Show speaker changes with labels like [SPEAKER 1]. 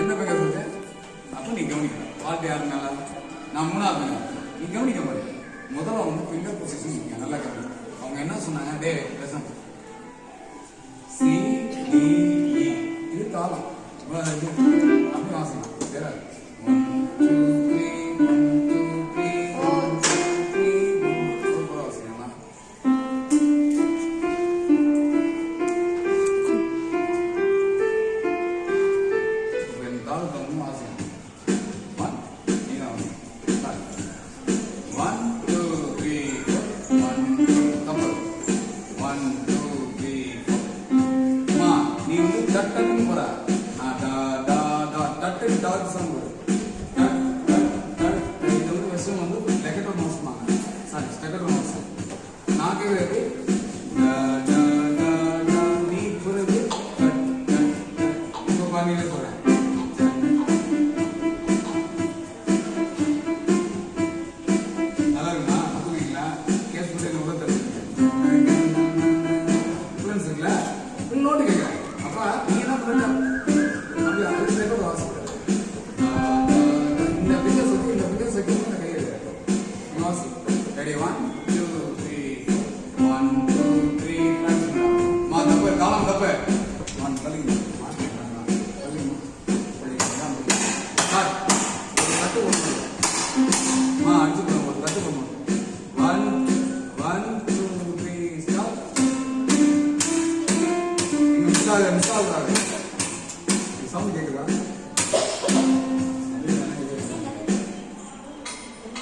[SPEAKER 1] என்ன பேர் சொல்லுங்க அப்ப நீ கவனிக்கணும். பாட்டு யாரு மேல நான் மூணாவது மேல நீ கவனிக்க மாட்டேன். முதல்ல வந்து ஃபிங்கர் பொசிஷன் நல்லா கவனிக்கணும். அவங்க என்ன சொன்னாங்க, டே லெசன் சி டி இ இது தாளம் அப்படி வாசிக்கலாம். சரி 1 2 3 1 2 3 1 2 3 சூப்பரா வாசிக்கலாம். தாளத்தை வந்து வாசிக்கலாம். 1 நீங்க வாசிக்கலாம். 1 2 3 4 1 2 1 2 3 4 நீ வந்து தட்டன்னு போற தட்டு டாக் சாங் போடு. இது வந்து விஷயம் வந்து லெகட்டோ மவுஸ் சாரி ஸ்டெகட்டோ மவுஸ் நாக்கே இருக்கு. நீ புரியுது இப்போ பாருங்க சொல்றேன். நல்லா இருக்குமா? புரியுங்களா? கேஸ் பண்ணி கூட தெரிஞ்சுக்கேன் இருக்குல்ல நோட்டு கேட்கறேன். அப்ப நீ என்ன பண்ண இந்த பிங்கர் சொல்லி இந்த பிங்கர் சொல்லி இந்த கையை ரெடி 1 2 3 1 2 3 மா தப்பு காலம் தப்பு 1 பல்லிங்க அடிச்சு போடுவோம். ஒரு தட்டு போடுவோம். 1 1 2 3 ஸ்டாப். மிஸ் ஆகுது